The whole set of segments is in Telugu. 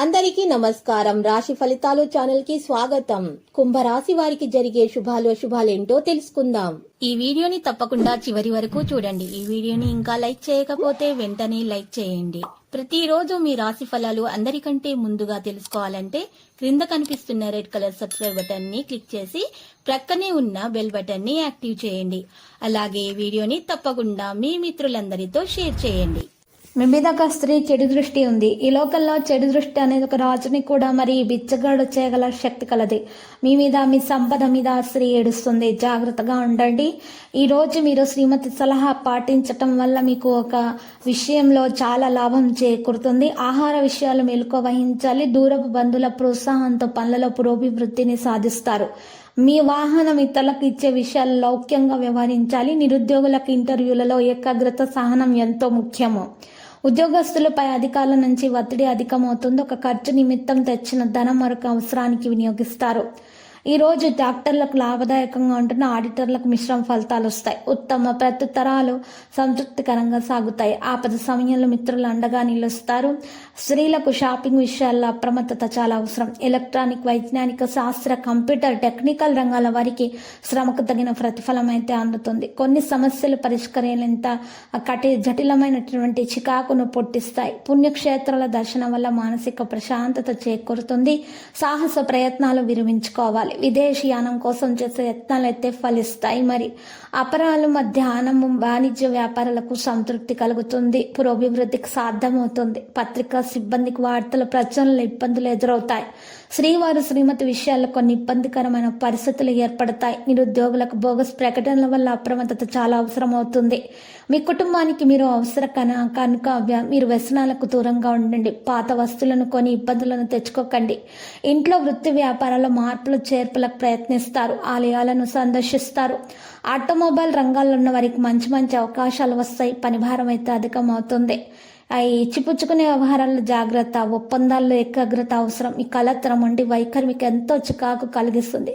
అందరికీ నమస్కారం. రాశి ఫలితాలు ఛానల్ కి స్వాగతం. కుంభరాశి వారికి జరిగే శుభాలేంటో తెలుసుకుందాం. ఈ వీడియోని తప్పకుండా చివరి వరకు చూడండి. ఈ వీడియోని ఇంకా లైక్ చేయకపోతే వెంటనే లైక్ చేయండి. ప్రతిరోజు మీ రాశి ఫలాలు అందరికంటే ముందుగా తెలుసుకోవాలంటే క్రింద కనిపిస్తున్న రెడ్ కలర్ సబ్స్క్రైబ్ బటన్ ని క్లిక్ చేసి ప్రక్కనే ఉన్న బెల్ బటన్ ని యాక్టివ్ చేయండి. అలాగే ఈ వీడియోని తప్పకుండా మీ మిత్రులందరితో షేర్ చేయండి. మీ మీద ఒక స్త్రీ చెడు దృష్టి ఉంది. ఈ లోకంలో చెడు దృష్టి అనేది ఒక రాజుని కూడా మరి బిచ్చగాడు చేయగల శక్తి కలది. మీ మీద, మీ సంపద మీద స్త్రీ ఏడుస్తుంది. జాగ్రత్తగా ఉండండి. ఈ రోజు మీరు శ్రీమతి సలహా పాటించటం వల్ల మీకు ఒక విషయంలో చాలా లాభం చేకూరుతుంది. ఆహార విషయాలు మెలకువ వహించాలి. దూరపు బంధువుల ప్రోత్సాహంతో పనులలో పురోభివృద్ధిని సాధిస్తారు. మీ వాహనం ఇతరులకు ఇచ్చే విషయాలు లౌక్యంగా వ్యవహరించాలి. నిరుద్యోగులకు ఇంటర్వ్యూలలో ఏకాగ్రత, సహనం ఎంతో ముఖ్యము. ఉద్యోగస్తులపై అధికారుల నుంచి ఒత్తిడి అధికమవుతుంది. ఒక ఖర్చు నిమిత్తం తెచ్చిన ధనం మరొక అవసరానికి వినియోగిస్తారు. ఈ రోజు డాక్టర్లకు లాభదాయకంగా ఉంటున్న ఆడిటర్లకు మిశ్రమ ఫలితాలు వస్తాయి. ఉత్తమ ప్రత్యుత్తరాలు సంతృప్తికరంగా సాగుతాయి. ఆపద సమయంలో మిత్రులు అండగా నిలుస్తారు. స్త్రీలకు షాపింగ్ విషయాల్లో అప్రమత్తత చాలా అవసరం. ఎలక్ట్రానిక్, వైజ్ఞానిక, శాస్త్ర, కంప్యూటర్, టెక్నికల్ రంగాల వారికి శ్రమకు తగిన ప్రతిఫలం అయితే అందుతుంది. కొన్ని సమస్యలు పరిష్కరించేంత జటిలమైనటువంటి చికాకును పుట్టిస్తాయి. పుణ్యక్షేత్రాల దర్శనం వల్ల మానసిక ప్రశాంతత చేకూరుతుంది. సాహస ప్రయత్నాలు విరమించుకోవాలి. విదేశీయానం కోసం చేసే యత్నాలు అయితే ఫలిస్తాయి. మరి అపరాలు, మధ్యాహ్నం వాణిజ్య వ్యాపారాలకు సంతృప్తి కలుగుతుంది. పురోభివృద్ధికి సాధ్యమవుతుంది. పత్రికా సిబ్బందికి వార్తల ప్రచురణలు ఇబ్బందులు ఎదురవుతాయి. శ్రీవారు, శ్రీమతి విషయాల్లో కొన్ని ఇబ్బందికరమైన పరిస్థితులు ఏర్పడతాయి. నిరుద్యోగులకు బోగస్ ప్రకటనల వల్ల అప్రమత్తత చాలా అవసరం అవుతుంది. మీ కుటుంబానికి మీరు అవసర కనుక మీరు వ్యసనాలకు దూరంగా ఉండండి. పాత వస్తువులను కొని ఇబ్బందులను తెచ్చుకోకండి. ఇంట్లో వృత్తి వ్యాపారాల్లో మార్పులు చేర్పులకు ప్రయత్నిస్తారు. ఆలయాలను సందర్శిస్తారు. ఆటోమొబైల్ రంగాల్లో ఉన్న వారికి మంచి అవకాశాలు వస్తాయి. పనిభారం అయితే అధికమవుతుంది. ఇచ్చిపుచ్చుకునే వ్యవహారాల్లో జాగ్రత్త. ఒప్పందాల్లో ఏకాగ్రత అవసరం. ఈ కలత్రం వంటి వైఖరి మీకు ఎంతో చికాకు కలిగిస్తుంది.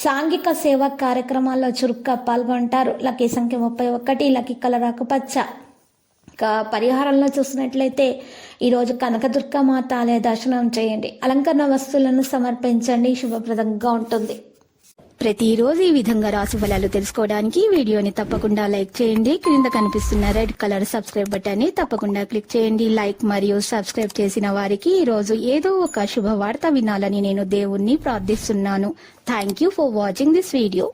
సాంఘిక సేవా కార్యక్రమాల్లో చురుగ్గా పాల్గొంటారు. లక్కీ సంఖ్య 31. లక్కీ కలర్ ఆకుపచ్చ. పరిహారంలో చూసినట్లయితే ఈరోజు కనకదుర్గ మాత ఆలయ దర్శనం చేయండి. అలంకరణ వస్తువులను సమర్పించండి. శుభప్రదంగా ఉంటుంది. ప్రతిరోజు ఈ విధంగా రాశి ఫలాలు తెలుసుకోవడానికి వీడియోని తప్పకుండా లైక్ చేయండి. క్రింద కనిపిస్తున్న రెడ్ కలర్ సబ్స్క్రైబ్ బటన్ ని తప్పకుండా క్లిక్ చేయండి. లైక్ మరియు సబ్స్క్రైబ్ చేసిన వారికి ఈ రోజు ఏదో ఒక శుభవార్త వినాలని నేను దేవుణ్ణి ప్రార్థిస్తున్నాను. Thank you for watching this video.